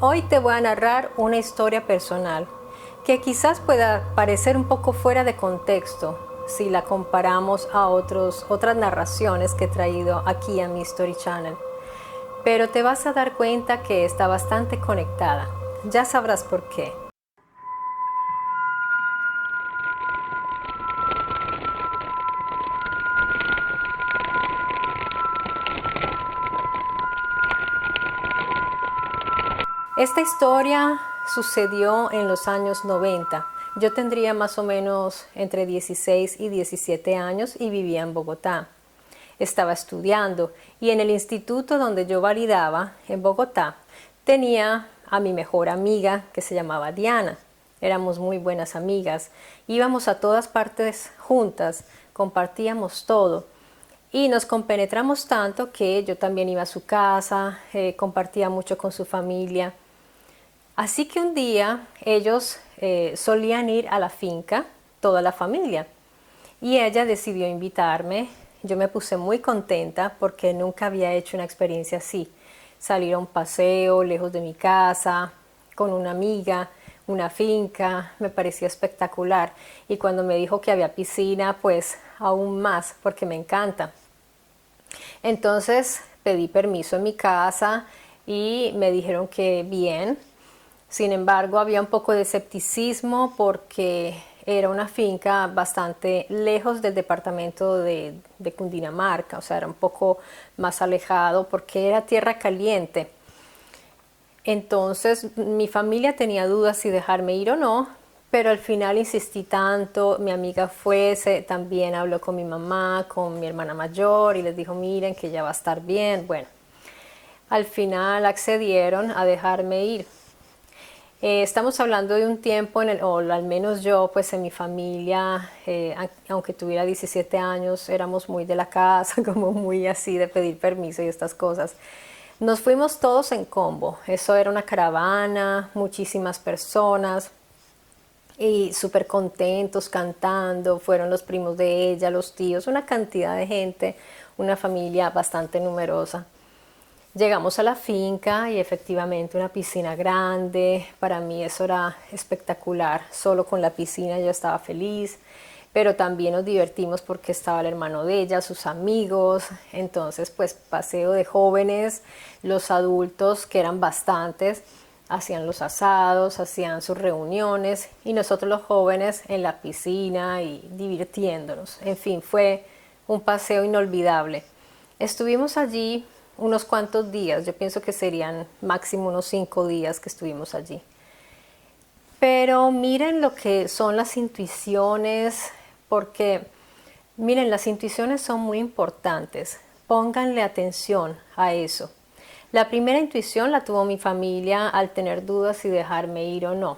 Hoy te voy a narrar una historia personal que quizás pueda parecer un poco fuera de contexto si la comparamos a otras narraciones que he traído aquí a mi Story Channel. Pero te vas a dar cuenta que está bastante conectada. Ya sabrás por qué. Esta historia sucedió en los años 90. Yo tendría más o menos entre 16 y 17 años y vivía en Bogotá. Estaba estudiando y en el instituto donde yo validaba, en Bogotá, tenía a mi mejor amiga que se llamaba Diana. Éramos muy buenas amigas, íbamos a todas partes juntas, compartíamos todo. Y nos compenetramos tanto que yo también iba a su casa, compartía mucho con su familia. Así que un día ellos solían ir a la finca, toda la familia, y ella decidió invitarme. Yo me puse muy contenta porque nunca había hecho una experiencia así. Salir a un paseo lejos de mi casa, con una amiga, una finca, me parecía espectacular. Y cuando me dijo que había piscina, pues aún más, porque me encanta. Entonces pedí permiso en mi casa y me dijeron que bien. Sin embargo, había un poco de escepticismo porque era una finca bastante lejos del departamento de Cundinamarca, o sea, era un poco más alejado porque era tierra caliente. Entonces, mi familia tenía dudas si dejarme ir o no, pero al final insistí tanto, mi amiga fuese, también habló con mi mamá, con mi hermana mayor y les dijo, miren que ya va a estar bien. Bueno, al final accedieron a dejarme ir. Estamos hablando de un tiempo, o al menos yo, pues en mi familia, aunque tuviera 17 años, éramos muy de la casa, como muy así de pedir permiso y estas cosas. Nos fuimos todos en combo, eso era una caravana, muchísimas personas y súper contentos cantando, fueron los primos de ella, los tíos, una cantidad de gente, una familia bastante numerosa. Llegamos a la finca y efectivamente una piscina grande, para mí eso era espectacular, solo con la piscina yo estaba feliz, pero también nos divertimos porque estaba el hermano de ella, sus amigos, entonces pues paseo de jóvenes, los adultos que eran bastantes, hacían los asados, hacían sus reuniones y nosotros los jóvenes en la piscina y divirtiéndonos, en fin, fue un paseo inolvidable. Estuvimos allí unos cuantos días, yo pienso que serían máximo unos 5 días que estuvimos allí. Pero miren lo que son las intuiciones, porque miren, las intuiciones son muy importantes, pónganle atención a eso. La primera intuición la tuvo mi familia al tener dudas si dejarme ir o no.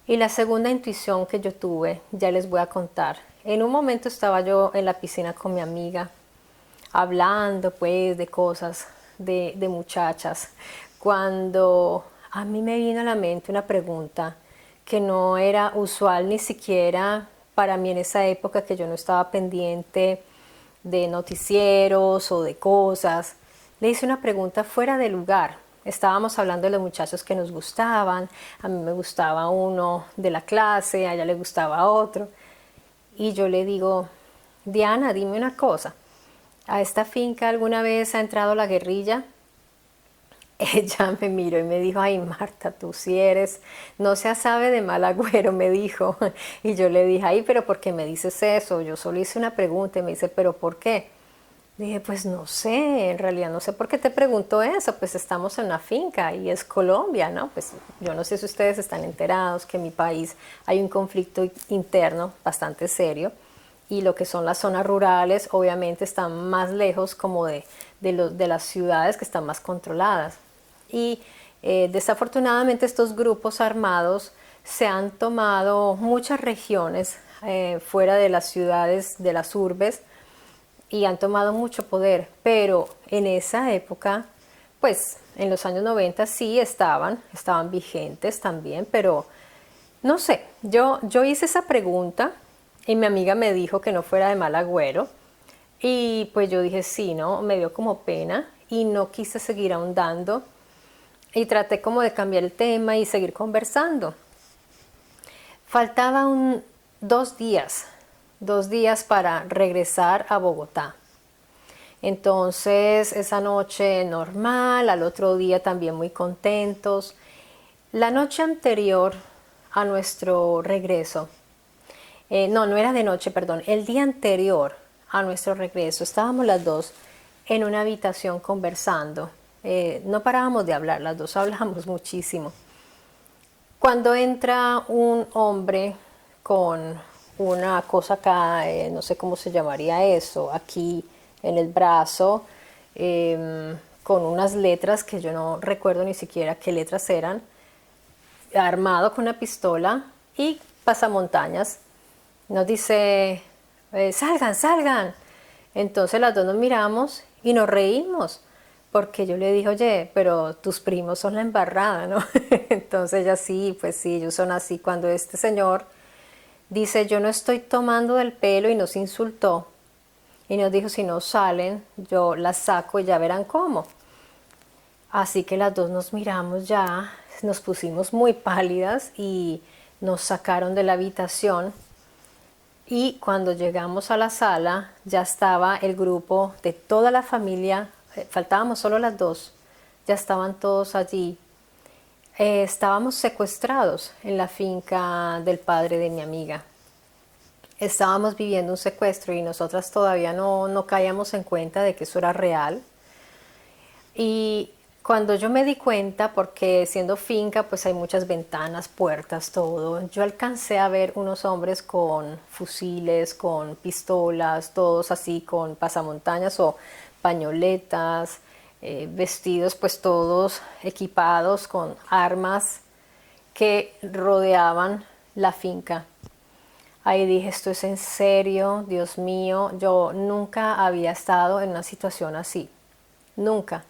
Y la segunda intuición que yo tuve, ya les voy a contar. En un momento estaba yo en la piscina con mi amiga, hablando pues de cosas de muchachas, cuando a mí me vino a la mente una pregunta que no era usual ni siquiera para mí en esa época, que yo no estaba pendiente de noticieros o de cosas. Le hice una pregunta fuera de lugar. Estábamos hablando de los muchachos que nos gustaban, a mí me gustaba uno de la clase, a ella le gustaba otro, y yo le digo, Diana, dime una cosa, ¿a esta finca alguna vez ha entrado la guerrilla? Ella me miró y me dijo, ay Marta, tú sí eres, no se sabe de mal agüero, me dijo. Y yo le dije, ay, pero ¿por qué me dices eso? Yo solo hice una pregunta y me dice, ¿pero por qué? Dije, pues no sé, en realidad no sé por qué te pregunto eso, pues estamos en una finca y es Colombia, ¿no? Pues yo no sé si ustedes están enterados que en mi país hay un conflicto interno bastante serio y lo que son las zonas rurales obviamente están más lejos como de las ciudades que están más controladas. Y desafortunadamente estos grupos armados se han tomado muchas regiones fuera de las ciudades, de las urbes, y han tomado mucho poder, pero en esa época, pues en los años 90 sí estaban vigentes también, pero no sé, yo hice esa pregunta y mi amiga me dijo que no fuera de mal agüero y pues yo dije sí, ¿no? Me dio como pena y no quise seguir ahondando. y traté como de cambiar el tema y seguir conversando. Faltaban 2 días para regresar a Bogotá. Entonces esa noche normal, al otro día también muy contentos. La noche anterior a nuestro regreso, no era de noche, perdón, el día anterior a nuestro regreso estábamos las dos en una habitación conversando. No parábamos de hablar, las dos hablamos muchísimo. Cuando entra un hombre con una cosa acá, no sé cómo se llamaría eso, aquí en el brazo, con unas letras que yo no recuerdo ni siquiera qué letras eran, armado con una pistola y pasamontañas, nos dice, salgan, salgan. Entonces las dos nos miramos y nos reímos, porque yo le dije, oye, pero tus primos son la embarrada, ¿no? Entonces ella sí, pues sí, ellos son así. Cuando este señor dice, yo no estoy tomando del pelo, y nos insultó y nos dijo, si no salen, yo las saco y ya verán cómo. Así que las dos nos miramos ya, nos pusimos muy pálidas y nos sacaron de la habitación. Y cuando llegamos a la sala, ya estaba el grupo de toda la familia, faltábamos solo las dos, ya estaban todos allí. Estábamos secuestrados en la finca del padre de mi amiga. Estábamos viviendo un secuestro y nosotras todavía no caíamos en cuenta de que eso era real. Y cuando yo me di cuenta, porque siendo finca pues hay muchas ventanas, puertas, todo, yo alcancé a ver unos hombres con fusiles, con pistolas, todos así con pasamontañas o pañoletas, vestidos pues todos equipados con armas que rodeaban la finca. Ahí dije, esto es en serio, Dios mío, yo nunca había estado en una situación así, nunca.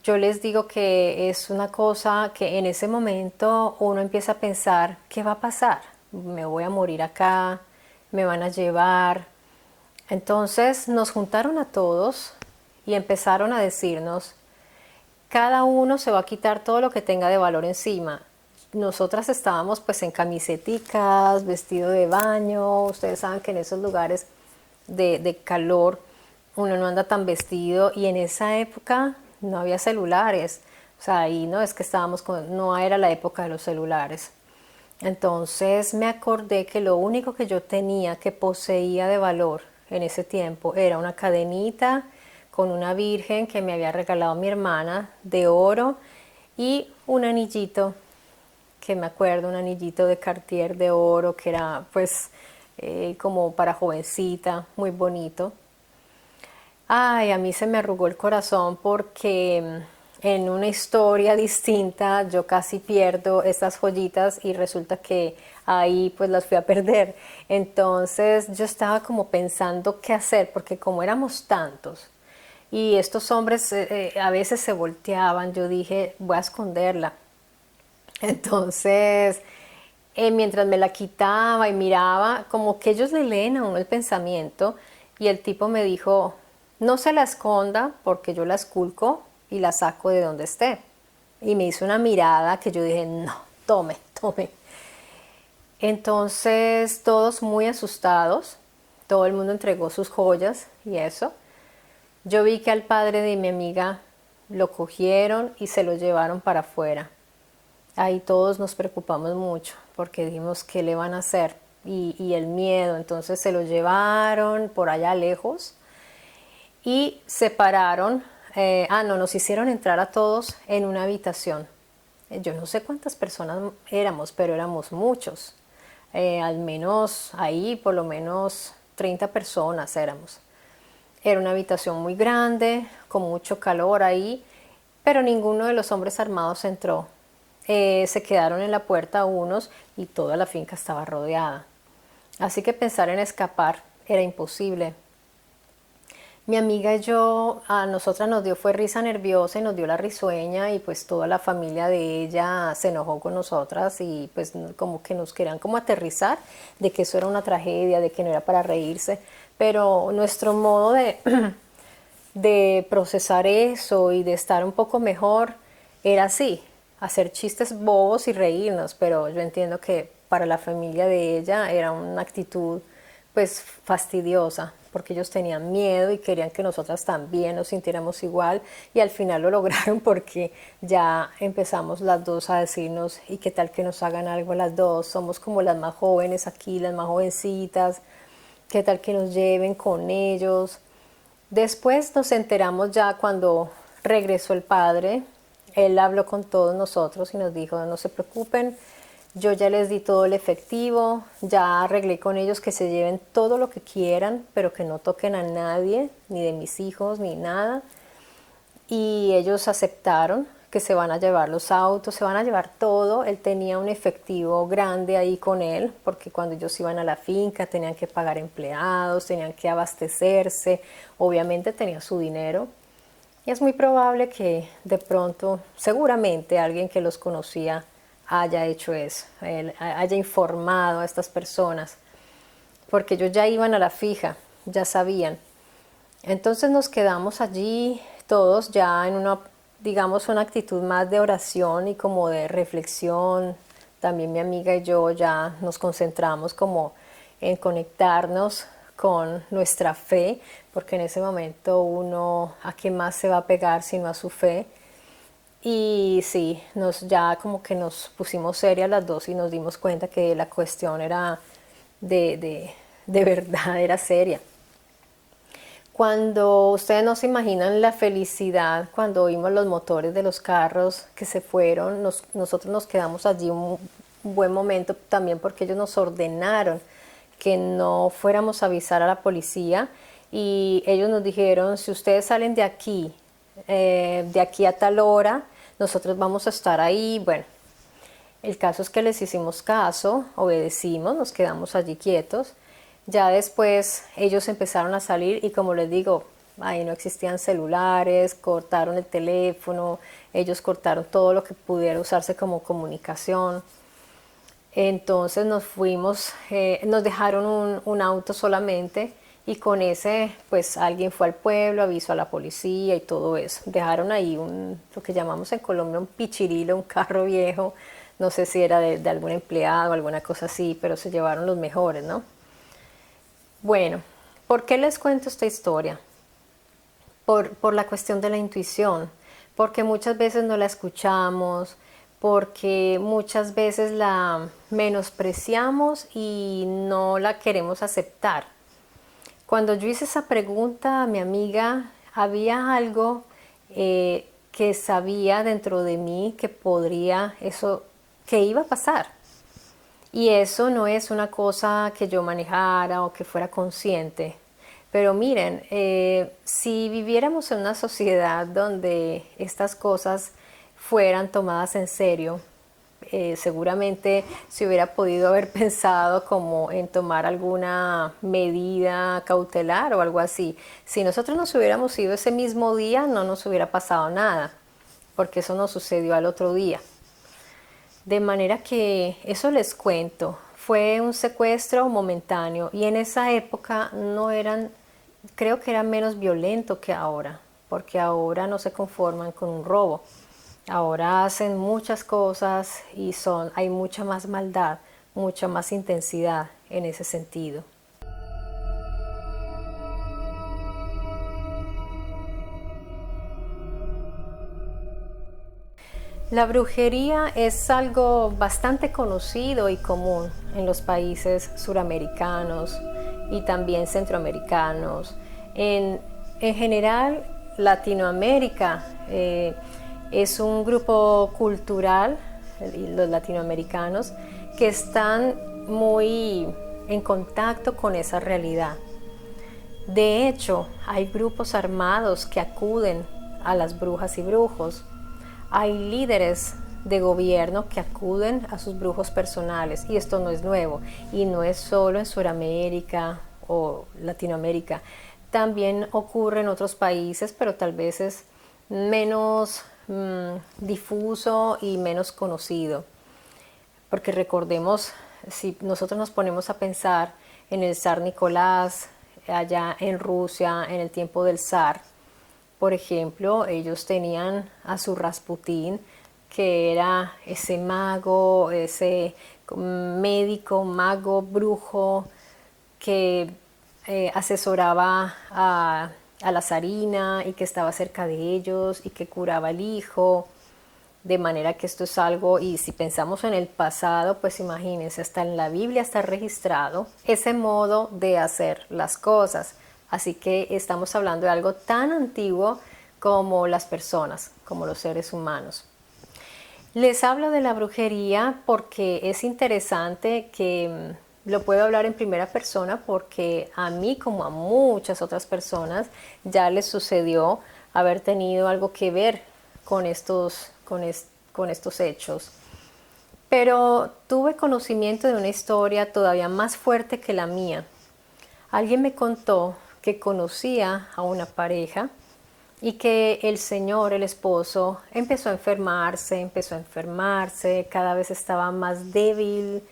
Yo les digo que es una cosa que en ese momento uno empieza a pensar, ¿qué va a pasar? Me voy a morir acá, me van a llevar. Entonces nos juntaron a todos y empezaron a decirnos, cada uno se va a quitar todo lo que tenga de valor encima. Nosotras estábamos pues en camiseticas, vestido de baño. Ustedes saben que en esos lugares de calor uno no anda tan vestido, y en esa época no había celulares. O sea, y no es que no era la época de los celulares. Entonces me acordé que lo único que yo tenía, que poseía de valor en ese tiempo, era una cadenita con una virgen que me había regalado mi hermana de oro, y un anillito, que me acuerdo, un anillito de Cartier de oro, que era pues como para jovencita, muy bonito. Ay, a mí se me arrugó el corazón porque en una historia distinta yo casi pierdo estas joyitas y resulta que ahí pues las fui a perder. Entonces yo estaba como pensando qué hacer, porque como éramos tantos y estos hombres a veces se volteaban, yo dije, voy a esconderla. Entonces, mientras me la quitaba y miraba, como que ellos le leen a uno el pensamiento, y el tipo me dijo, no se la esconda porque yo la esculco y la saco de donde esté. Y me hizo una mirada que yo dije, no, tome, tome. Entonces, todos muy asustados, todo el mundo entregó sus joyas y eso. Yo vi que al padre de mi amiga lo cogieron y se lo llevaron para afuera. Ahí todos nos preocupamos mucho porque dijimos qué le van a hacer, y el miedo. Entonces se lo llevaron por allá lejos y separaron. No, nos hicieron entrar a todos en una habitación. Yo no sé cuántas personas éramos, pero éramos muchos. Al menos ahí por lo menos 30 personas éramos. Era una habitación muy grande, con mucho calor ahí, pero ninguno de los hombres armados entró. Se quedaron en la puerta unos y toda la finca estaba rodeada. Así que pensar en escapar era imposible. Mi amiga y yo, a nosotras nos dio fue risa nerviosa y nos dio la risueña, y pues toda la familia de ella se enojó con nosotras y pues como que nos querían como aterrizar de que eso era una tragedia, de que no era para reírse. Pero nuestro modo de procesar eso y de estar un poco mejor era así, hacer chistes bobos y reírnos, pero yo entiendo que para la familia de ella era una actitud pues fastidiosa, porque ellos tenían miedo y querían que nosotras también nos sintiéramos igual, y al final lo lograron porque ya empezamos las dos a decirnos, y qué tal que nos hagan algo las dos, somos como las más jóvenes aquí, las más jovencitas, qué tal que nos lleven con ellos. Después nos enteramos ya cuando regresó el padre, él habló con todos nosotros y nos dijo, no se preocupen, yo ya les di todo el efectivo, ya arreglé con ellos que se lleven todo lo que quieran, pero que no toquen a nadie, ni de mis hijos, ni nada. Y ellos aceptaron que se van a llevar los autos, se van a llevar todo. Él tenía un efectivo grande ahí con él, porque cuando ellos iban a la finca tenían que pagar empleados, tenían que abastecerse, obviamente tenía su dinero. Y es muy probable que de pronto, seguramente alguien que los conocía haya hecho eso, haya informado a estas personas, porque ellos ya iban a la fija, ya sabían. Entonces nos quedamos allí todos ya en una, digamos, una actitud más de oración y como de reflexión. También mi amiga y yo ya nos concentramos como en conectarnos con nuestra fe, porque en ese momento uno a qué más se va a pegar sino a su fe. Y sí, ya como que nos pusimos serias las dos y nos dimos cuenta que la cuestión era de verdad, era seria. Cuando ustedes no se imaginan la felicidad cuando oímos los motores de los carros que se fueron, nosotros nos quedamos allí un buen momento también porque ellos nos ordenaron que no fuéramos a avisar a la policía, y ellos nos dijeron, si ustedes salen de aquí a tal hora, nosotros vamos a estar ahí. Bueno, el caso es que les hicimos caso, obedecimos, nos quedamos allí quietos. Ya después ellos empezaron a salir y, como les digo, ahí no existían celulares, cortaron el teléfono, ellos cortaron todo lo que pudiera usarse como comunicación. Entonces nos fuimos, nos dejaron un auto solamente, y con ese pues alguien fue al pueblo, avisó a la policía y todo eso. Dejaron ahí lo que llamamos en Colombia un pichirilo, un carro viejo, no sé si era de algún empleado o alguna cosa así, pero se llevaron los mejores, ¿no? Bueno, ¿por qué les cuento esta historia? Por la cuestión de la intuición, porque muchas veces no la escuchamos, porque muchas veces la menospreciamos y no la queremos aceptar. Cuando yo hice esa pregunta a mi amiga, había algo que sabía dentro de mí que que iba a pasar. Y eso no es una cosa que yo manejara o que fuera consciente. Pero miren, si viviéramos en una sociedad donde estas cosas fueran tomadas en serio, seguramente se hubiera podido haber pensado como en tomar alguna medida cautelar o algo así. Si nosotros nos hubiéramos ido ese mismo día, no nos hubiera pasado nada, porque eso nos sucedió al otro día. De manera que eso les cuento, fue un secuestro momentáneo, y en esa época creo que era menos violento que ahora, porque ahora no se conforman con un robo. Ahora hacen muchas cosas y hay mucha más maldad, mucha más intensidad en ese sentido. La brujería es algo bastante conocido y común en los países suramericanos y también centroamericanos. En general, Latinoamérica es un grupo cultural, los latinoamericanos, que están muy en contacto con esa realidad. De hecho, hay grupos armados que acuden a las brujas y brujos. Hay líderes de gobierno que acuden a sus brujos personales, y esto no es nuevo, y no es solo en Sudamérica o Latinoamérica. También ocurre en otros países, pero tal vez es menos difuso y menos conocido. Porque recordemos, si nosotros nos ponemos a pensar en el zar Nicolás, allá en Rusia, en el tiempo del zar, Por ejemplo, ellos tenían a su Rasputín, que era ese mago, ese médico, mago, brujo, que asesoraba a la zarina y que estaba cerca de ellos y que curaba al hijo. De manera que esto es algo, y si pensamos en el pasado, pues imagínense, hasta en la Biblia está registrado ese modo de hacer las cosas. Así que estamos hablando de algo tan antiguo como las personas, como los seres humanos. Les hablo de la brujería porque es interesante que lo puedo hablar en primera persona porque a mí, como a muchas otras personas, ya les sucedió haber tenido algo que ver con estos hechos. Pero tuve conocimiento de una historia todavía más fuerte que la mía. Alguien me contó que conocía a una pareja y que el señor, el esposo, empezó a enfermarse, cada vez estaba más débil.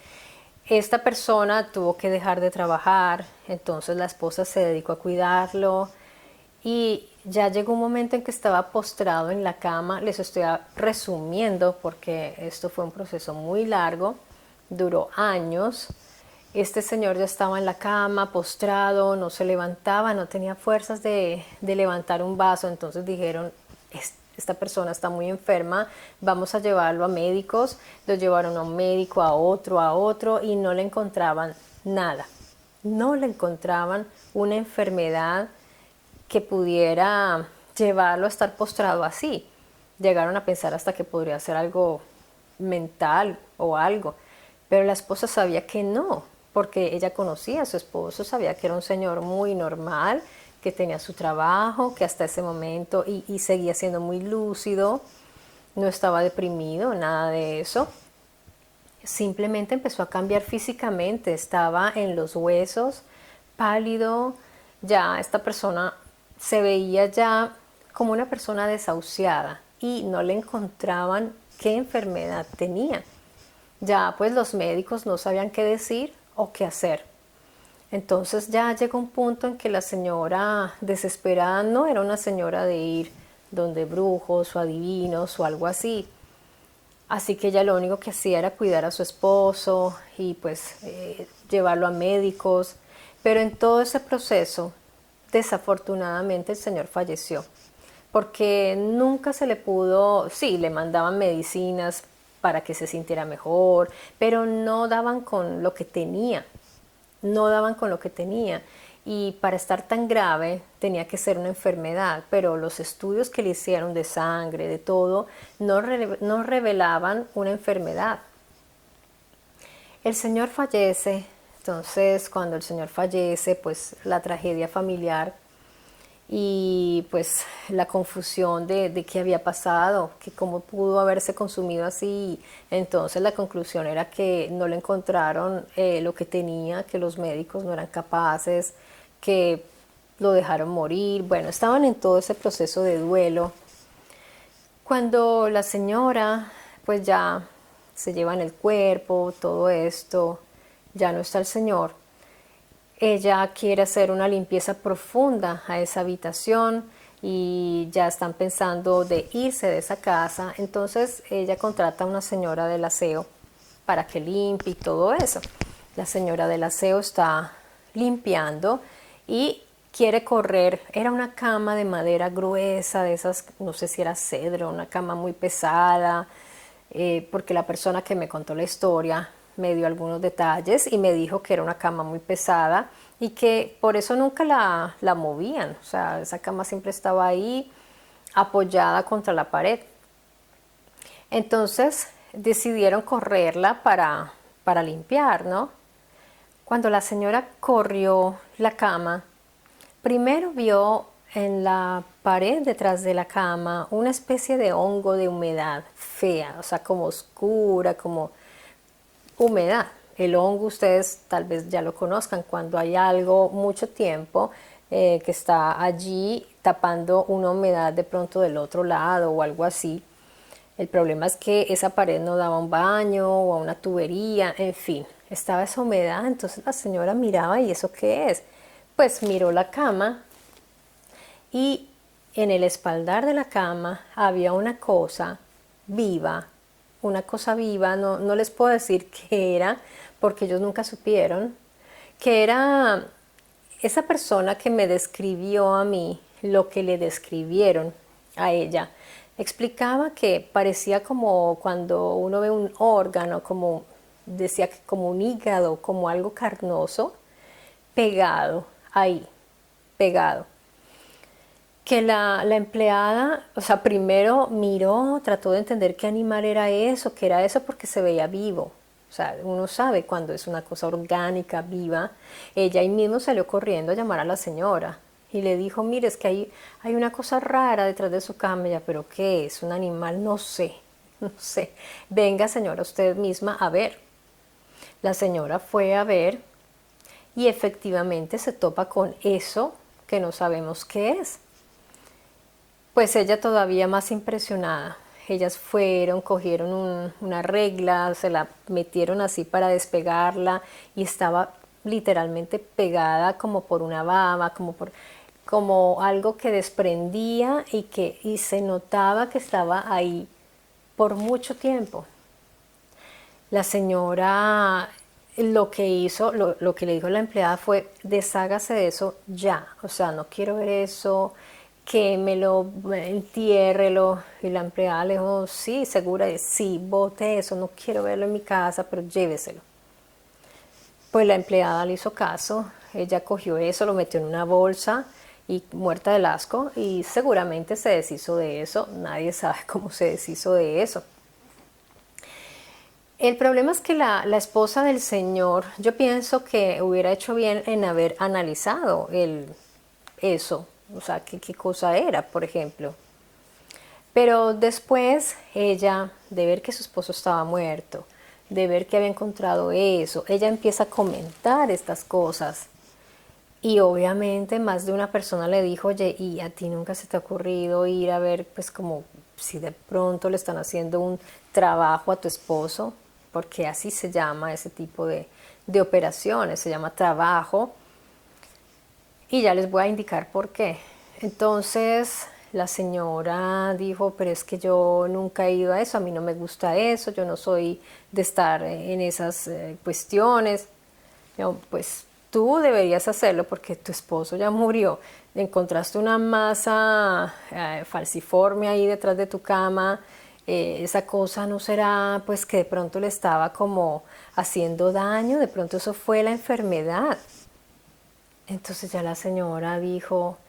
Esta persona tuvo que dejar de trabajar, entonces la esposa se dedicó a cuidarlo y ya llegó un momento en que estaba postrado en la cama. Les estoy resumiendo porque esto fue un proceso muy largo, duró años. Este señor ya estaba en la cama, postrado, no se levantaba, no tenía fuerzas de levantar un vaso. Entonces dijeron, esta persona está muy enferma, vamos a llevarlo a médicos. Lo llevaron a un médico, a otro, y no le encontraban nada. No le encontraban una enfermedad que pudiera llevarlo a estar postrado así. Llegaron a pensar hasta que podría ser algo mental o algo. Pero la esposa sabía que no, porque ella conocía a su esposo, sabía que era un señor muy normal, que tenía su trabajo, que hasta ese momento y seguía siendo muy lúcido, no estaba deprimido, nada de eso. Simplemente empezó a cambiar físicamente, estaba en los huesos, pálido, ya esta persona se veía ya como una persona desahuciada y no le encontraban qué enfermedad tenía. Ya pues los médicos no sabían qué decir o qué hacer. Entonces ya llegó un punto en que la señora, desesperada, no era una señora de ir donde brujos o adivinos o algo así. Así que ella lo único que hacía era cuidar a su esposo y pues llevarlo a médicos. Pero en todo ese proceso, desafortunadamente el señor falleció. Porque nunca se le pudo, sí, le mandaban medicinas para que se sintiera mejor, pero no daban con lo que tenía. No daban con lo que tenía. Y para estar tan grave tenía que ser una enfermedad, pero los estudios que le hicieron de sangre, de todo, no revelaban una enfermedad. El señor fallece, entonces cuando el señor fallece, pues la tragedia familiar y pues la confusión de qué había pasado, que cómo pudo haberse consumido así. Entonces la conclusión era que no le encontraron lo que tenía, que los médicos no eran capaces, que lo dejaron morir. Bueno, estaban en todo ese proceso de duelo. Cuando la señora pues ya se llevan el cuerpo, todo esto, ya no está el señor. Ella quiere hacer una limpieza profunda a esa habitación y ya están pensando de irse de esa casa. Entonces ella contrata a una señora del aseo para que limpie y todo eso. La señora del aseo está limpiando y quiere correr. Era una cama de madera gruesa, de esas, no sé si era cedro, una cama muy pesada, porque la persona que me contó la historia me dio algunos detalles y me dijo que era una cama muy pesada y que por eso nunca la movían. O sea, esa cama siempre estaba ahí apoyada contra la pared. Entonces decidieron correrla para limpiar, ¿no? Cuando la señora corrió la cama, primero vio en la pared detrás de la cama una especie de hongo de humedad fea, o sea, como oscura, como humedad. El hongo ustedes tal vez ya lo conozcan cuando hay algo mucho tiempo que está allí tapando una humedad de pronto del otro lado o algo así. El problema es que esa pared no daba un baño o a una tubería, en fin, estaba esa humedad. Entonces la señora miraba, ¿y eso qué es? Pues miró la cama y en el espaldar de la cama había viva, una cosa viva, no les puedo decir qué era, porque ellos nunca supieron, que era esa persona que me describió a mí lo que le describieron a ella. Explicaba que parecía como cuando uno ve un órgano, como decía que como un hígado, como algo carnoso, pegado ahí, pegado. Que la empleada, o sea, primero miró, trató de entender qué animal era eso, qué era eso, porque se veía vivo. O sea, uno sabe cuando es una cosa orgánica, viva. Ella ahí mismo salió corriendo a llamar a la señora y le dijo, mire, es que hay una cosa rara detrás de su cama. Ella, ¿pero qué es? ¿Un animal? No sé, no sé. Venga, señora, usted misma a ver. La señora fue a ver y efectivamente se topa con eso que no sabemos qué es. Pues ella todavía más impresionada. Ellas fueron, cogieron una regla, se la metieron así para despegarla y estaba literalmente pegada como por una baba, como algo que desprendía y se notaba que estaba ahí por mucho tiempo. La señora lo que hizo, lo que le dijo la empleada fue, deshágase de eso ya, o sea, no quiero ver eso, quémelo, entiérrelo. Y la empleada le dijo, sí, segura, sí, bote eso, no quiero verlo en mi casa, pero lléveselo. Pues la empleada le hizo caso, ella cogió eso, lo metió en una bolsa y muerta del asco y seguramente se deshizo de eso, nadie sabe cómo se deshizo de eso. El problema es que la esposa del señor, yo pienso que hubiera hecho bien en haber analizado eso, o sea, qué cosa era, por ejemplo. Pero después ella, de ver que su esposo estaba muerto, de ver que había encontrado eso, ella empieza a comentar estas cosas. Y obviamente más de una persona le dijo, oye, ¿y a ti nunca se te ha ocurrido ir a ver, pues como si de pronto le están haciendo un trabajo a tu esposo? Porque así se llama ese tipo de operaciones, se llama trabajo. Y ya les voy a indicar por qué. Entonces la señora dijo, pero es que yo nunca he ido a eso, a mí no me gusta eso, yo no soy de estar en esas cuestiones. Yo, pues tú deberías hacerlo porque tu esposo ya murió. Encontraste una masa falciforme ahí detrás de tu cama. Esa cosa no será pues que de pronto le estaba como haciendo daño, de pronto eso fue la enfermedad. Entonces ya la señora dijo,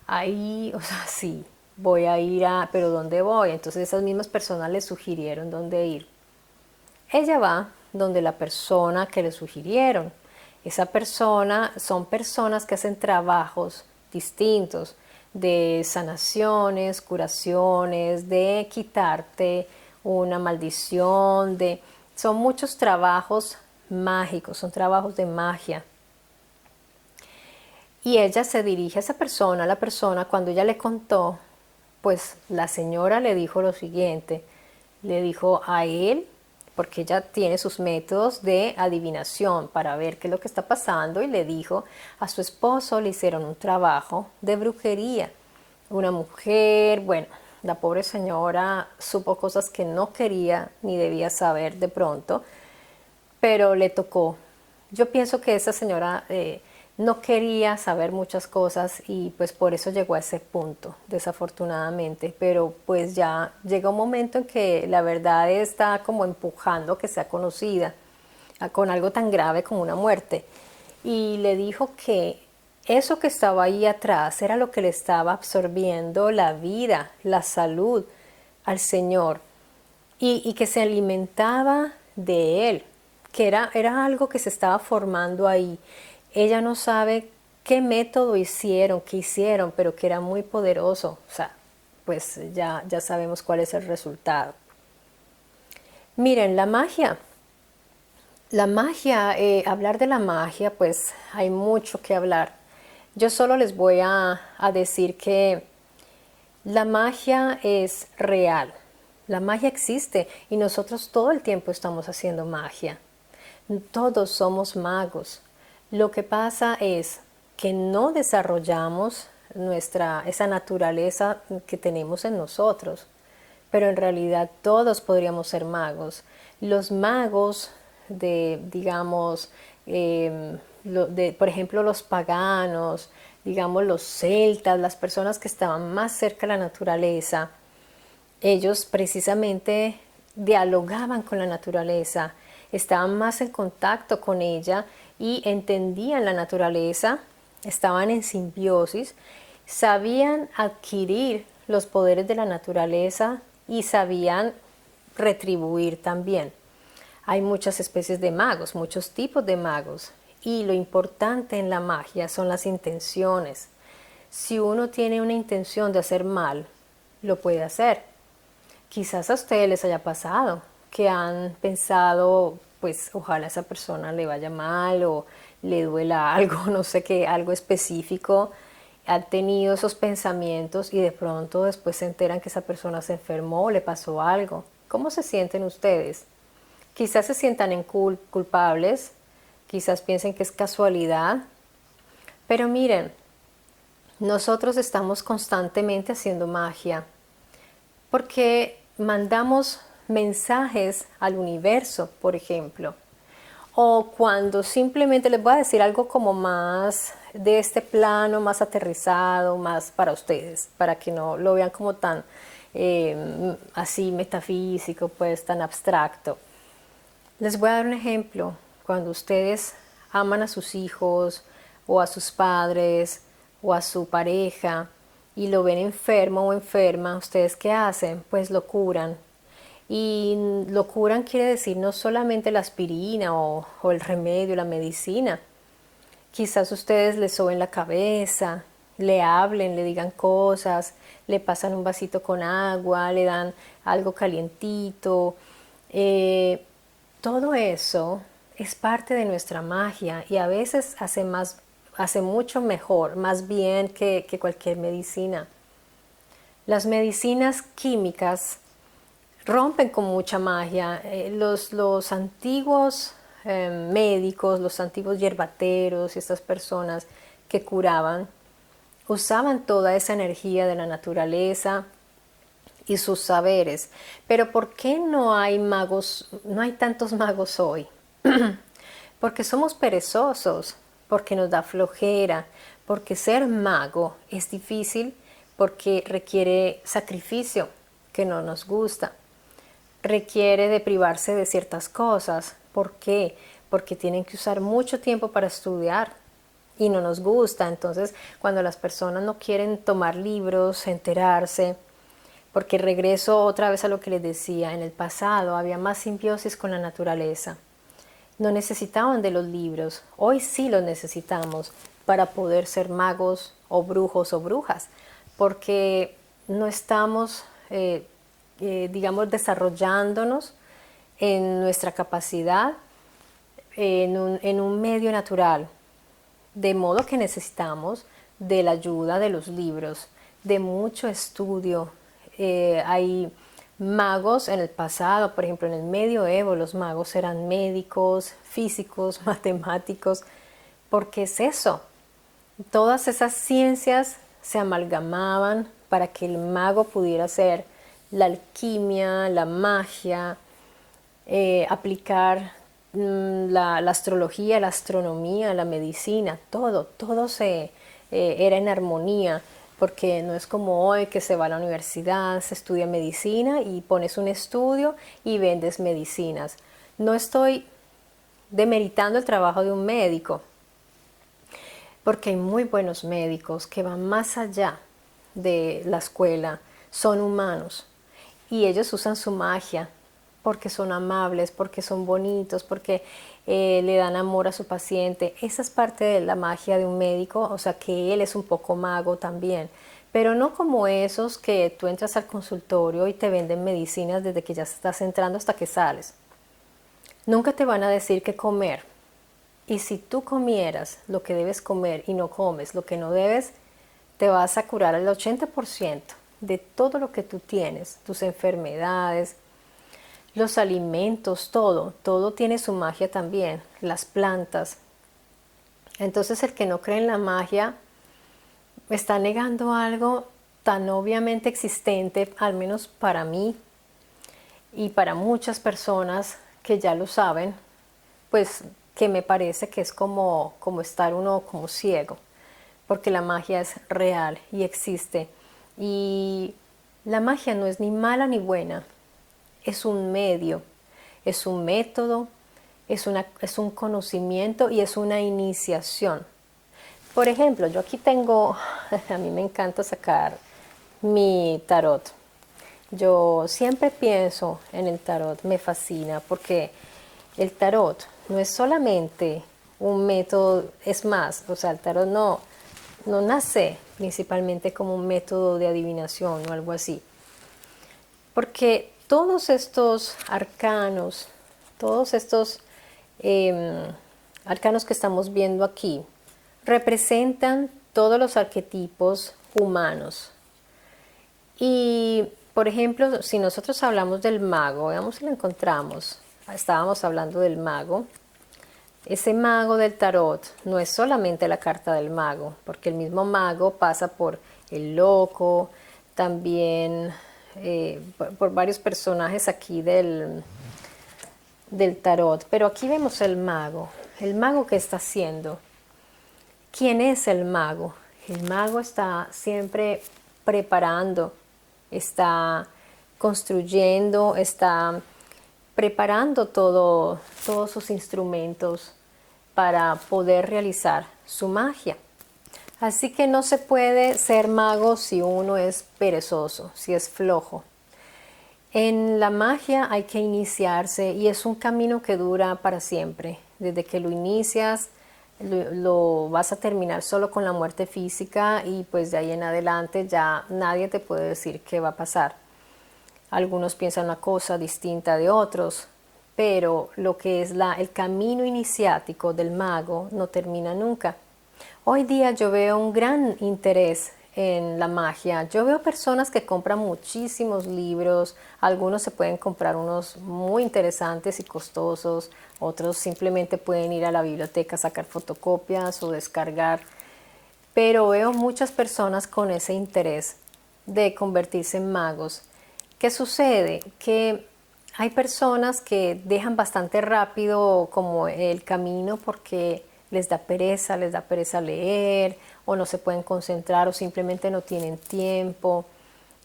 ahí, o sea, sí, voy a ir pero ¿dónde voy? Entonces esas mismas personas le sugirieron dónde ir. Ella va donde la persona que le sugirieron. Esa persona son personas que hacen trabajos distintos de sanaciones, curaciones, de quitarte una maldición, son muchos trabajos mágicos, son trabajos de magia. Y ella se dirige a esa persona, la persona cuando ella le contó, pues la señora le dijo lo siguiente, le dijo a él, porque ella tiene sus métodos de adivinación para ver qué es lo que está pasando, y le dijo a su esposo, le hicieron un trabajo de brujería. Una mujer, bueno, la pobre señora supo cosas que no quería ni debía saber de pronto, pero le tocó. Yo pienso que esa señora no quería saber muchas cosas y pues por eso llegó a ese punto, desafortunadamente. Pero pues ya llega un momento en que la verdad está como empujando que sea conocida con algo tan grave como una muerte. Y le dijo que eso que estaba ahí atrás era lo que le estaba absorbiendo la vida, la salud al Señor y que se alimentaba de él, que era algo que se estaba formando ahí. Ella no sabe qué método hicieron, qué hicieron, pero que era muy poderoso. O sea, pues ya sabemos cuál es el resultado. Miren, la magia. La magia, hablar de la magia, pues hay mucho que hablar. Yo solo les voy a decir que la magia es real. La magia existe y nosotros todo el tiempo estamos haciendo magia. Todos somos magos. Lo que pasa es que no desarrollamos esa naturaleza que tenemos en nosotros. Pero en realidad todos podríamos ser magos. Los magos digamos, por ejemplo, los paganos, digamos, los celtas, las personas que estaban más cerca de la naturaleza, ellos precisamente dialogaban con la naturaleza, estaban más en contacto con ella y entendían la naturaleza, estaban en simbiosis, sabían adquirir los poderes de la naturaleza y sabían retribuir también. Hay muchas especies de magos, muchos tipos de magos, y lo importante en la magia son las intenciones. Si uno tiene una intención de hacer mal, lo puede hacer. Quizás a ustedes les haya pasado que han pensado, pues ojalá a esa persona le vaya mal o le duela algo, no sé qué, algo específico. Han tenido esos pensamientos y de pronto después se enteran que esa persona se enfermó o le pasó algo. ¿Cómo se sienten ustedes? Quizás se sientan culpables, quizás piensen que es casualidad, pero miren, nosotros estamos constantemente haciendo magia porque mandamos mensajes al universo, por ejemplo, o cuando simplemente les voy a decir algo como más de este plano, más aterrizado, más para ustedes, para que no lo vean como tan así metafísico, pues tan abstracto. Les voy a dar un ejemplo. Cuando ustedes aman a sus hijos o a sus padres o a su pareja y lo ven enfermo o enferma, ¿ustedes qué hacen? Pues lo curan. Y lo curan quiere decir no solamente la aspirina o el remedio, la medicina. Quizás ustedes le soben la cabeza, le hablen, le digan cosas, le pasan un vasito con agua, le dan algo calientito. Todo eso es parte de nuestra magia y a veces hace mucho mejor, más bien que cualquier medicina. Las medicinas químicas rompen con mucha magia. Los antiguos médicos, los antiguos hierbateros y estas personas que curaban, usaban toda esa energía de la naturaleza y sus saberes. Pero ¿por qué no hay magos, no hay tantos magos hoy? Porque somos perezosos, porque nos da flojera, porque ser mago es difícil, porque requiere sacrificio que no nos gusta, requiere de privarse de ciertas cosas. ¿Por qué? Porque tienen que usar mucho tiempo para estudiar y no nos gusta. Entonces, cuando las personas no quieren tomar libros, enterarse, porque regreso otra vez a lo que les decía, en el pasado había más simbiosis con la naturaleza. No necesitaban de los libros, hoy sí los necesitamos para poder ser magos o brujos o brujas, porque no estamos, digamos, desarrollándonos en nuestra capacidad en un medio natural, de modo que necesitamos de la ayuda de los libros, de mucho estudio. Hay magos en el pasado, por ejemplo en el medioevo los magos eran médicos, físicos, matemáticos, porque es eso. Todas esas ciencias se amalgamaban para que el mago pudiera hacer la alquimia, la magia, aplicar la astrología, la astronomía, la medicina, todo era en armonía, porque no es como hoy que se va a la universidad, se estudia medicina y pones un estudio y vendes medicinas. No estoy demeritando el trabajo de un médico, porque hay muy buenos médicos que van más allá de la escuela, son humanos y ellos usan su magia porque son amables, porque son bonitos, porque le dan amor a su paciente. Esa es parte de la magia de un médico, o sea que él es un poco mago también, pero no como esos que tú entras al consultorio y te venden medicinas desde que ya estás entrando hasta que sales. Nunca te van a decir qué comer. Y si tú comieras lo que debes comer y no comes lo que no debes, te vas a curar el 80% de todo lo que tú tienes, tus enfermedades, los alimentos, todo tiene su magia también, las plantas. Entonces el que no cree en la magia está negando algo tan obviamente existente, al menos para mí y para muchas personas que ya lo saben, pues que me parece que es como estar uno como ciego, porque la magia es real y existe. Y la magia no es ni mala ni buena, es un medio, es un método, es un conocimiento y es una iniciación. Por ejemplo, yo aquí tengo, a mí me encanta sacar mi tarot. Yo siempre pienso en el tarot, me fascina porque el tarot no es solamente un método, es más, o sea, el tarot no nace principalmente como un método de adivinación o algo así. Porque todos estos arcanos, todos estos arcanos que estamos viendo aquí, representan todos los arquetipos humanos. Y, por ejemplo, si nosotros hablamos del mago, veamos si lo encontramos. Estábamos hablando del mago. Ese mago del tarot no es solamente la carta del mago, porque el mismo mago pasa por el loco, también por varios personajes aquí del tarot. Pero aquí vemos el mago. ¿El mago qué está haciendo? ¿Quién es el mago? El mago está siempre preparando, está construyendo, está preparando todos sus instrumentos para poder realizar su magia. Así que no se puede ser mago si uno es perezoso, si es flojo. En la magia hay que iniciarse y es un camino que dura para siempre. Desde que lo inicias, lo vas a terminar solo con la muerte física y pues de ahí en adelante ya nadie te puede decir qué va a pasar. Algunos piensan una cosa distinta de otros, pero lo que es el camino iniciático del mago no termina nunca. Hoy día yo veo un gran interés en la magia. Yo veo personas que compran muchísimos libros, algunos se pueden comprar unos muy interesantes y costosos, otros simplemente pueden ir a la biblioteca a sacar fotocopias o descargar, pero veo muchas personas con ese interés de convertirse en magos. ¿Qué sucede? Que hay personas que dejan bastante rápido como el camino porque les da pereza leer o no se pueden concentrar o simplemente no tienen tiempo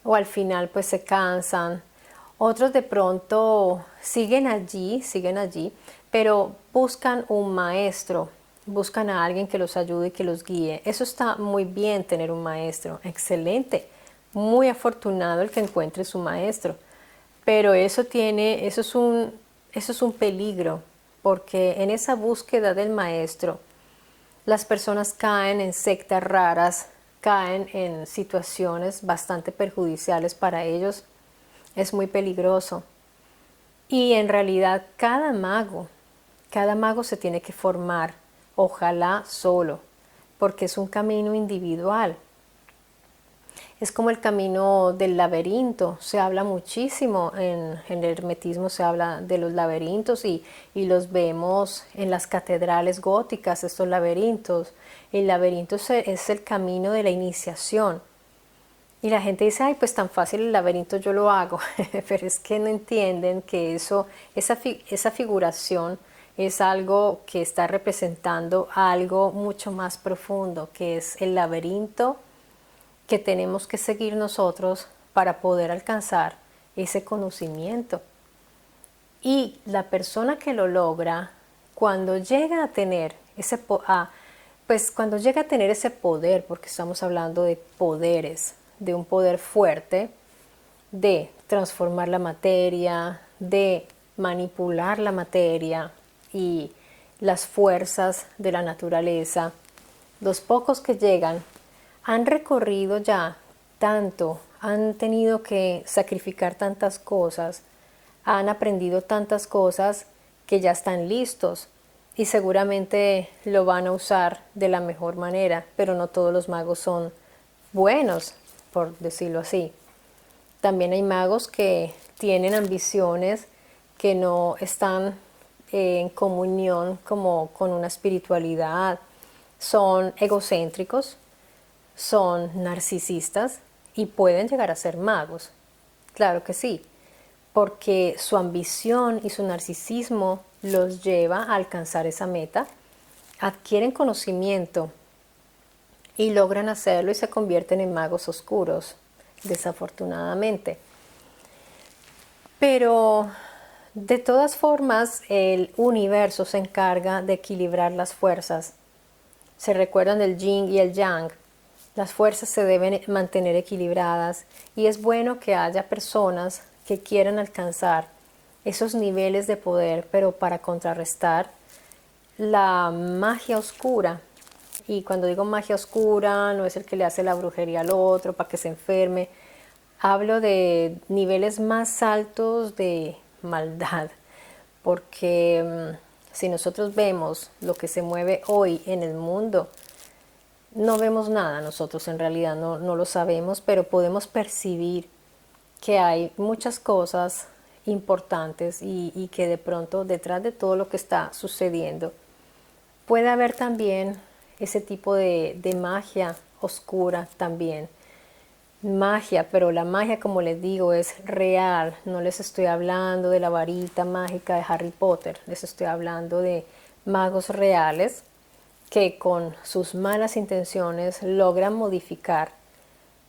o al final pues se cansan. Otros de pronto siguen allí, pero buscan un maestro, buscan a alguien que los ayude y que los guíe. Eso está muy bien tener un maestro, excelente, muy afortunado el que encuentre su maestro. Pero eso es un peligro, porque en esa búsqueda del maestro, las personas caen en sectas raras, caen en situaciones bastante perjudiciales para ellos. Es muy peligroso. Y en realidad cada mago se tiene que formar, ojalá solo, porque es un camino individual. Es como el camino del laberinto, se habla muchísimo en el hermetismo, se habla de los laberintos y los vemos en las catedrales góticas, estos laberintos. El laberinto es el camino de la iniciación. Y la gente dice, ay, pues tan fácil el laberinto yo lo hago, pero es que no entienden que esa figuración es algo que está representando algo mucho más profundo, que es el laberinto que tenemos que seguir nosotros para poder alcanzar ese conocimiento. Y la persona que lo logra, cuando llega a tener cuando llega a tener ese poder, porque estamos hablando de poderes, de un poder fuerte, de transformar la materia, de manipular la materia y las fuerzas de la naturaleza, los pocos que llegan han recorrido ya tanto, han tenido que sacrificar tantas cosas, han aprendido tantas cosas que ya están listos y seguramente lo van a usar de la mejor manera, pero no todos los magos son buenos, por decirlo así. También hay magos que tienen ambiciones que no están en comunión como con una espiritualidad, son egocéntricos, son narcisistas y pueden llegar a ser magos. Claro que sí, porque su ambición y su narcisismo los lleva a alcanzar esa meta, adquieren conocimiento y logran hacerlo y se convierten en magos oscuros, desafortunadamente. Pero de todas formas, el universo se encarga de equilibrar las fuerzas. Se recuerdan del yin y el yang. Las fuerzas se deben mantener equilibradas y es bueno que haya personas que quieran alcanzar esos niveles de poder, pero para contrarrestar la magia oscura. Y cuando digo magia oscura, no es el que le hace la brujería al otro para que se enferme. Hablo de niveles más altos de maldad, porque si nosotros vemos lo que se mueve hoy en el mundo, no vemos nada nosotros en realidad, no lo sabemos, pero podemos percibir que hay muchas cosas importantes y que de pronto detrás de todo lo que está sucediendo puede haber también ese tipo de magia oscura también. Magia, pero la magia, como les digo, es real. No les estoy hablando de la varita mágica de Harry Potter, les estoy hablando de magos reales que con sus malas intenciones logran modificar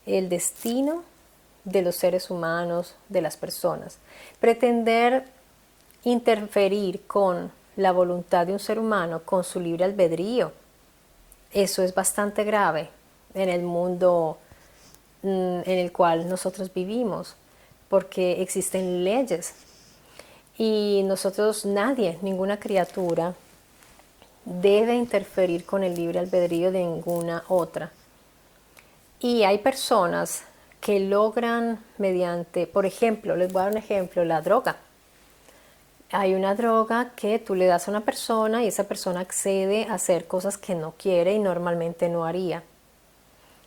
el destino de los seres humanos, de las personas. Pretender interferir con la voluntad de un ser humano, con su libre albedrío, eso es bastante grave en el mundo en el cual nosotros vivimos, porque existen leyes y nosotros, nadie, ninguna criatura debe interferir con el libre albedrío de ninguna otra. Y hay personas que logran mediante, por ejemplo, les voy a dar un ejemplo, la droga. Hay una droga que tú le das a una persona y esa persona accede a hacer cosas que no quiere y normalmente no haría.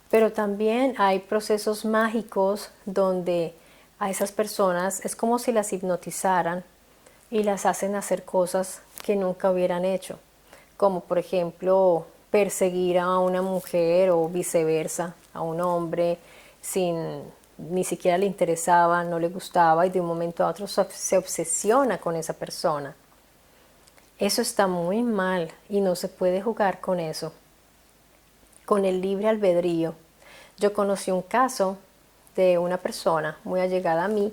Pero también hay procesos mágicos donde a esas personas es como si las hipnotizaran y las hacen hacer cosas que nunca hubieran hecho, como por ejemplo perseguir a una mujer o viceversa, a un hombre sin ni siquiera le interesaba, no le gustaba y de un momento a otro se obsesiona con esa persona. Eso está muy mal y no se puede jugar con eso, con el libre albedrío. Yo conocí un caso de una persona muy allegada a mí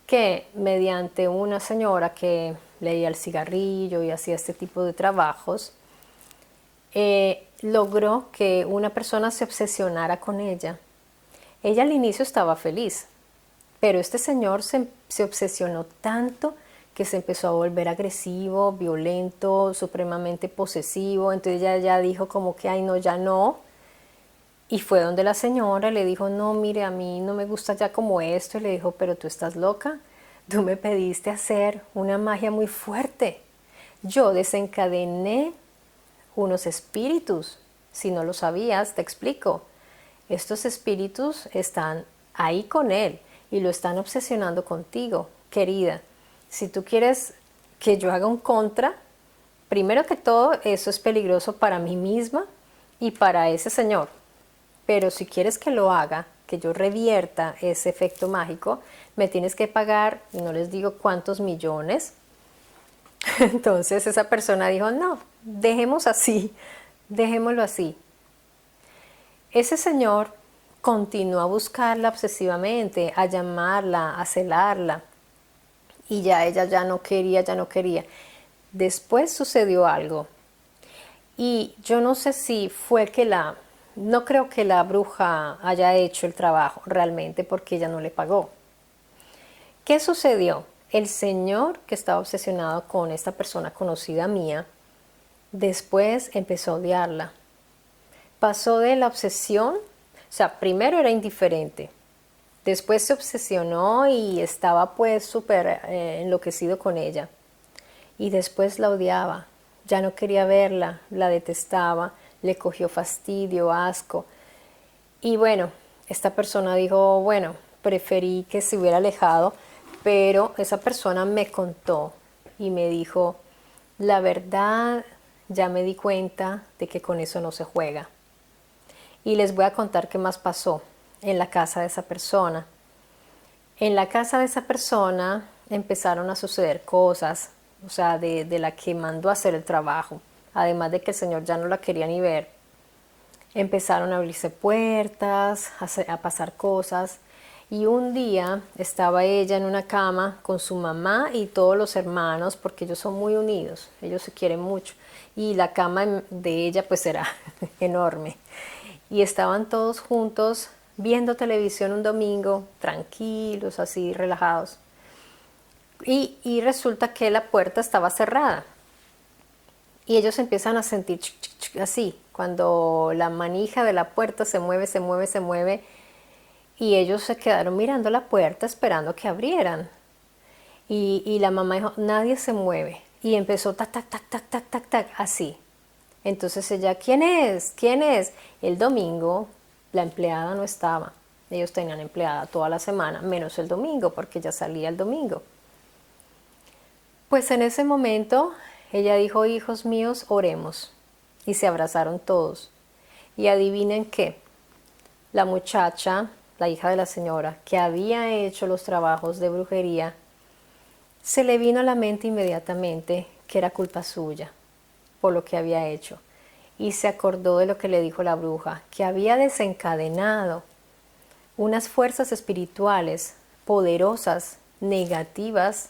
que mediante una señora que leía el cigarrillo y hacía este tipo de trabajos, logró que una persona se obsesionara con ella. Ella al inicio estaba feliz, pero este señor se obsesionó tanto que se empezó a volver agresivo, violento, supremamente posesivo. Entonces ella ya dijo como que, ay no, ya no. Y fue donde la señora le dijo, no, mire, a mí no me gusta ya como esto. Y le dijo, pero tú estás loca, tú me pediste hacer una magia muy fuerte. Yo desencadené unos espíritus. Si no lo sabías, te explico. Estos espíritus están ahí con él y lo están obsesionando contigo, querida. Si tú quieres que yo haga un contra, primero que todo, eso es peligroso para mí misma y para ese señor. Pero si quieres que lo haga, que yo revierta ese efecto mágico, me tienes que pagar, no les digo cuántos millones. Entonces esa persona dijo, no, dejemos así, dejémoslo así. Ese señor continuó a buscarla obsesivamente, a llamarla, a celarla. Y ya ella ya no quería, ya no quería. Después sucedió algo. Y yo no sé si fue que no creo que la bruja haya hecho el trabajo realmente porque ella no le pagó. ¿Qué sucedió? El señor que estaba obsesionado con esta persona conocida mía, después empezó a odiarla. Pasó de la obsesión, o sea, primero era indiferente, después se obsesionó y estaba pues súper enloquecido con ella. Y después la odiaba, ya no quería verla, la detestaba, le cogió fastidio, asco. Y bueno, esta persona dijo, bueno, preferí que se hubiera alejado, pero esa persona me contó y me dijo, la verdad, ya me di cuenta de que con eso no se juega. Y les voy a contar qué más pasó en la casa de esa persona. En la casa de esa persona empezaron a suceder cosas, o sea, de la que mandó a hacer el trabajo. Además de que el Señor ya no la quería ni ver. Empezaron a abrirse puertas, a pasar cosas. Y un día estaba ella en una cama con su mamá y todos los hermanos, porque ellos son muy unidos, ellos se quieren mucho. Y la cama de ella pues era enorme. Y estaban todos juntos viendo televisión un domingo, tranquilos, así relajados. Y resulta que la puerta estaba cerrada. Y ellos empiezan a sentir así, cuando la manija de la puerta se mueve, se mueve, se mueve. Y ellos se quedaron mirando la puerta esperando que abrieran. Y la mamá dijo, nadie se mueve. Y empezó tac, tac, tac, tac, tac, tac, tac, así. Entonces ella, ¿quién es? ¿Quién es? El domingo la empleada no estaba. Ellos tenían empleada toda la semana, menos el domingo, porque ella salía el domingo. Pues en ese momento ella dijo, hijos míos, oremos. Y se abrazaron todos. Y adivinen qué, la muchacha, la hija de la señora, que había hecho los trabajos de brujería, se le vino a la mente inmediatamente que era culpa suya por lo que había hecho. Y se acordó de lo que le dijo la bruja, que había desencadenado unas fuerzas espirituales poderosas, negativas,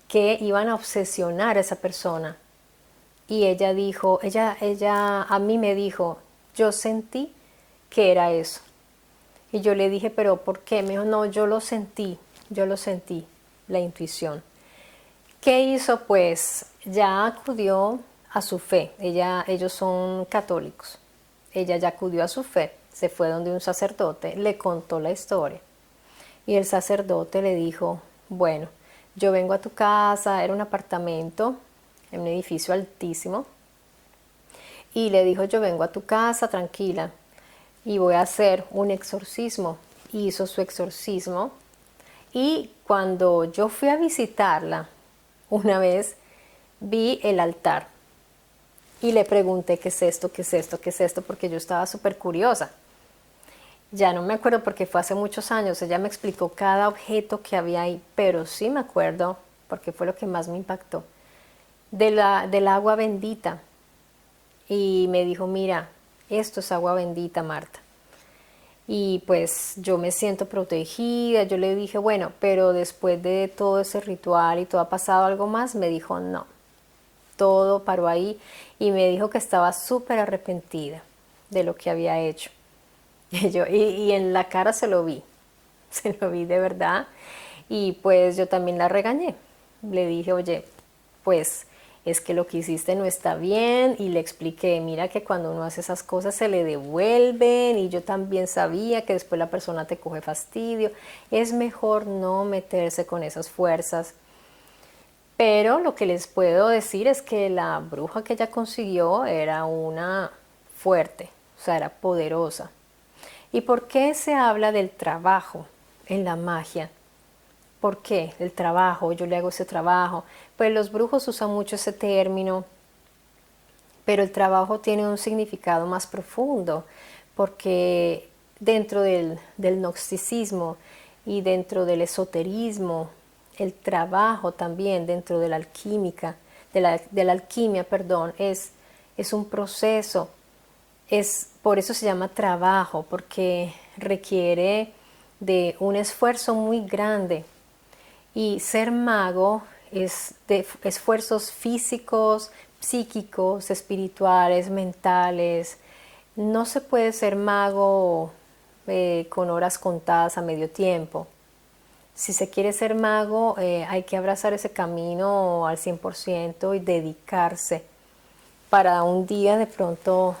que iban a obsesionar a esa persona. Y ella dijo, ella a mí me dijo, yo sentí que era eso. Y yo le dije, pero ¿por qué? Me dijo, no, yo lo sentí, la intuición. ¿Qué hizo? Pues ya acudió a su fe. Ellos son católicos. Ella ya acudió a su fe, se fue donde un sacerdote, le contó la historia. Y el sacerdote le dijo, bueno, yo vengo a tu casa, era un apartamento en un edificio altísimo. Y le dijo, yo vengo a tu casa, tranquila, y voy a hacer un exorcismo. Hizo su exorcismo. Y cuando yo fui a visitarla, una vez vi el altar. Y le pregunté, ¿qué es esto? ¿Qué es esto? ¿Qué es esto? Porque yo estaba súper curiosa. Ya no me acuerdo porque fue hace muchos años. Ella me explicó cada objeto que había ahí, pero sí me acuerdo, porque fue lo que más me impactó, del agua bendita. Y me dijo, mira, esto es agua bendita, Marta. Y pues yo me siento protegida. Yo le dije, bueno, pero después de todo ese ritual y todo ha pasado algo más, me dijo, no. Todo paró ahí y me dijo que estaba súper arrepentida de lo que había hecho. Y en la cara se lo vi, se lo vi de verdad. Y pues yo también la regañé. Le dije, oye, pues es que lo que hiciste no está bien. Y le expliqué, mira que cuando uno hace esas cosas se le devuelven. Y yo también sabía que después la persona te coge fastidio. Es mejor no meterse con esas fuerzas. Pero lo que les puedo decir es que la bruja que ella consiguió era una fuerte, o sea, era poderosa. ¿Y por qué se habla del trabajo en la magia? ¿Por qué el trabajo? Yo le hago ese trabajo. Pues los brujos usan mucho ese término, pero el trabajo tiene un significado más profundo, porque dentro del gnosticismo y dentro del esoterismo, el trabajo también dentro de la alquímica, de la alquimia, perdón, es un proceso. Por eso se llama trabajo, porque requiere de un esfuerzo muy grande. Y ser mago es de esfuerzos físicos, psíquicos, espirituales, mentales. No se puede ser mago con horas contadas a medio tiempo. Si se quiere ser mago, hay que abrazar ese camino al 100% y dedicarse para un día de pronto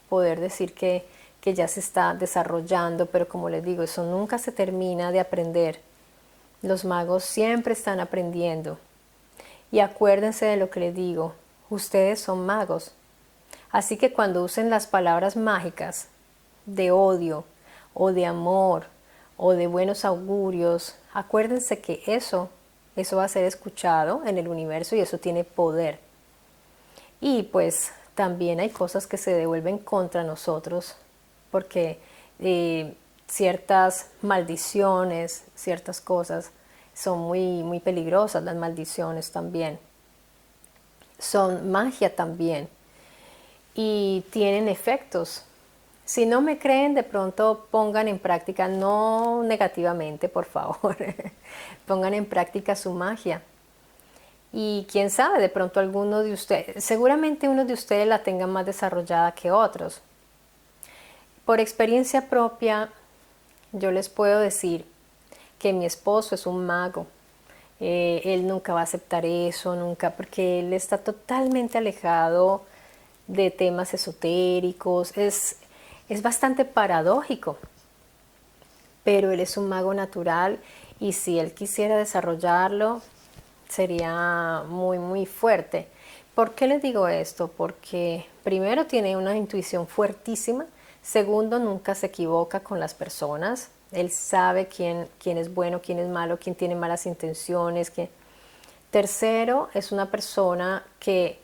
poder decir que ya se está desarrollando, pero como les digo, eso nunca se termina de aprender. Los magos siempre están aprendiendo. Y acuérdense de lo que les digo, ustedes son magos. Así que cuando usen las palabras mágicas de odio o de amor o de buenos augurios, acuérdense que eso va a ser escuchado en el universo y eso tiene poder. Y pues también hay cosas que se devuelven contra nosotros porque ciertas maldiciones, ciertas cosas son muy peligrosas, las maldiciones también. Son magia también y tienen efectos. Si no me creen, de pronto pongan en práctica, no negativamente, por favor, pongan en práctica su magia. Y quién sabe, de pronto alguno de ustedes, seguramente uno de ustedes la tenga más desarrollada que otros. Por experiencia propia, yo les puedo decir que mi esposo es un mago. Él nunca va a aceptar eso, nunca, porque él está totalmente alejado de temas esotéricos. Es bastante paradójico, pero él es un mago natural y si él quisiera desarrollarlo, sería muy fuerte. ¿Por qué les digo esto? Porque primero tiene una intuición fuertísima, segundo nunca se equivoca con las personas, él sabe quién es bueno, quién es malo, quién tiene malas intenciones. Tercero, es una persona que,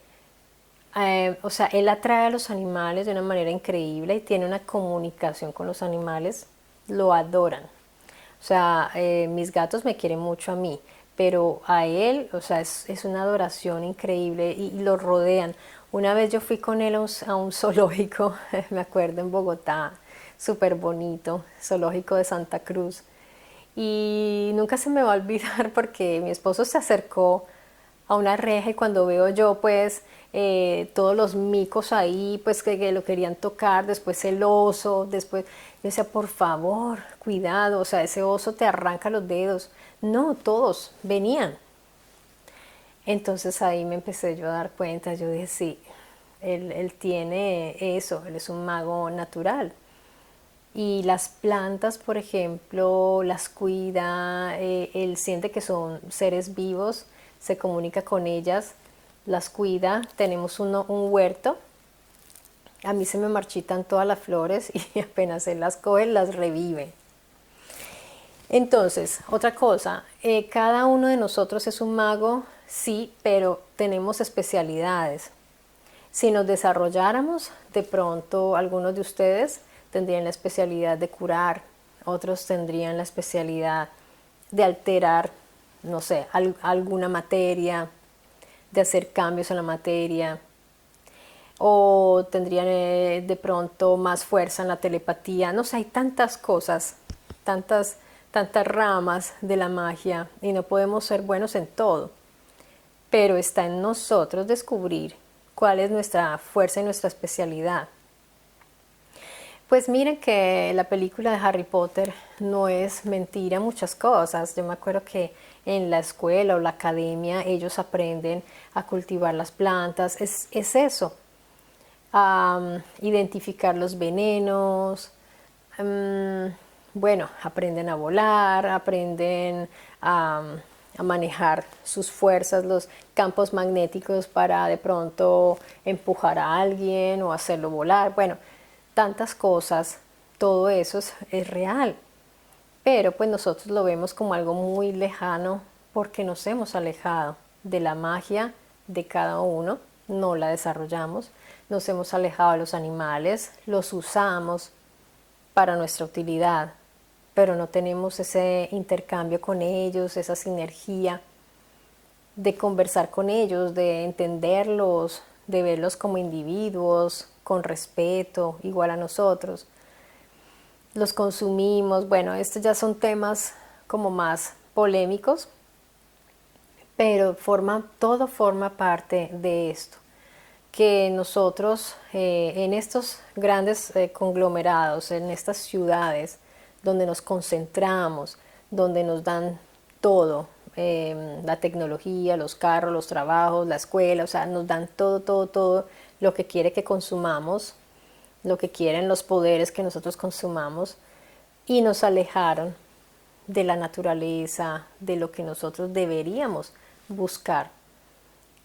o sea, él atrae a los animales de una manera increíble y tiene una comunicación con los animales, lo adoran. O sea, mis gatos me quieren mucho a mí, pero a él, o sea, es una adoración increíble y lo rodean. Una vez yo fui con él a un zoológico, me acuerdo, en Bogotá, súper bonito, zoológico de Santa Cruz. Y nunca se me va a olvidar porque mi esposo se acercó a una reja y cuando veo yo pues todos los micos ahí pues que lo querían tocar, después el oso, después yo decía por favor, cuidado, o sea ese oso te arranca los dedos. No, todos venían. Entonces ahí me empecé yo a dar cuenta, yo dije sí, él tiene eso, él es un mago natural. Y las plantas, por ejemplo, las cuida, él siente que son seres vivos, se comunica con ellas, las cuida. Tenemos un huerto, a mí se me marchitan todas las flores y apenas él las coge, las revive. Entonces, otra cosa, cada uno de nosotros es un mago, sí, pero tenemos especialidades. Si nos desarrolláramos, de pronto algunos de ustedes tendrían la especialidad de curar, otros tendrían la especialidad de alterar, no sé, alguna materia, de hacer cambios en la materia, o tendrían de pronto más fuerza en la telepatía. No sé, hay tantas cosas, tantas ramas de la magia y no podemos ser buenos en todo, pero está en nosotros descubrir cuál es nuestra fuerza y nuestra especialidad. Pues miren que la película de Harry Potter no es mentira muchas cosas. Yo me acuerdo que en la escuela o la academia ellos aprenden a cultivar las plantas. Es eso, a identificar los venenos. Bueno, aprenden a volar, aprenden a manejar sus fuerzas, los campos magnéticos para de pronto empujar a alguien o hacerlo volar. Bueno, tantas cosas, todo eso es real, pero pues nosotros lo vemos como algo muy lejano porque nos hemos alejado de la magia de cada uno, no la desarrollamos, nos hemos alejado de los animales, los usamos para nuestra utilidad, pero no tenemos ese intercambio con ellos, esa sinergia de conversar con ellos, de entenderlos, de verlos como individuos, con respeto, igual a nosotros. Los consumimos, bueno, estos ya son temas como más polémicos, pero todo forma parte de esto. Que nosotros en estos grandes conglomerados, en estas ciudades donde nos concentramos, donde nos dan todo, la tecnología, los carros, los trabajos, la escuela, o sea, nos dan todo lo que quiere que consumamos, lo que quieren los poderes que nosotros consumamos, y nos alejaron de la naturaleza, de lo que nosotros deberíamos buscar.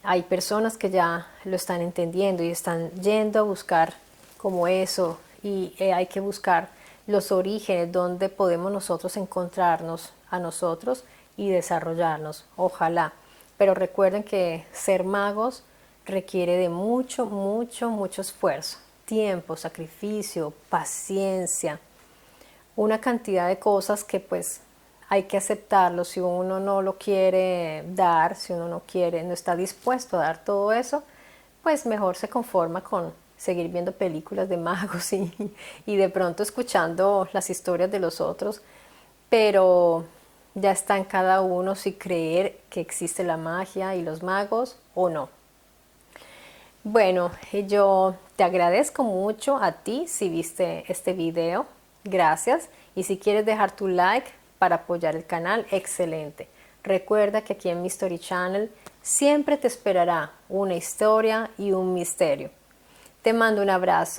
Hay personas que ya lo están entendiendo y están yendo a buscar como eso, y hay que buscar los orígenes donde podemos nosotros encontrarnos a nosotros y desarrollarnos, ojalá. Pero recuerden que ser magos requiere de mucho esfuerzo. tiempo, sacrificio, paciencia, una cantidad de cosas que pues hay que aceptarlo. Si uno no lo quiere dar, si uno no quiere, no está dispuesto a dar todo eso, pues mejor se conforma con seguir viendo películas de magos y de pronto escuchando las historias de los otros, pero ya está en cada uno si creer que existe la magia y los magos o no. Bueno, yo te agradezco mucho a ti si viste este video, gracias. Y si quieres dejar tu like para apoyar el canal, excelente. Recuerda que aquí en Mystery Channel siempre te esperará una historia y un misterio. Te mando un abrazo.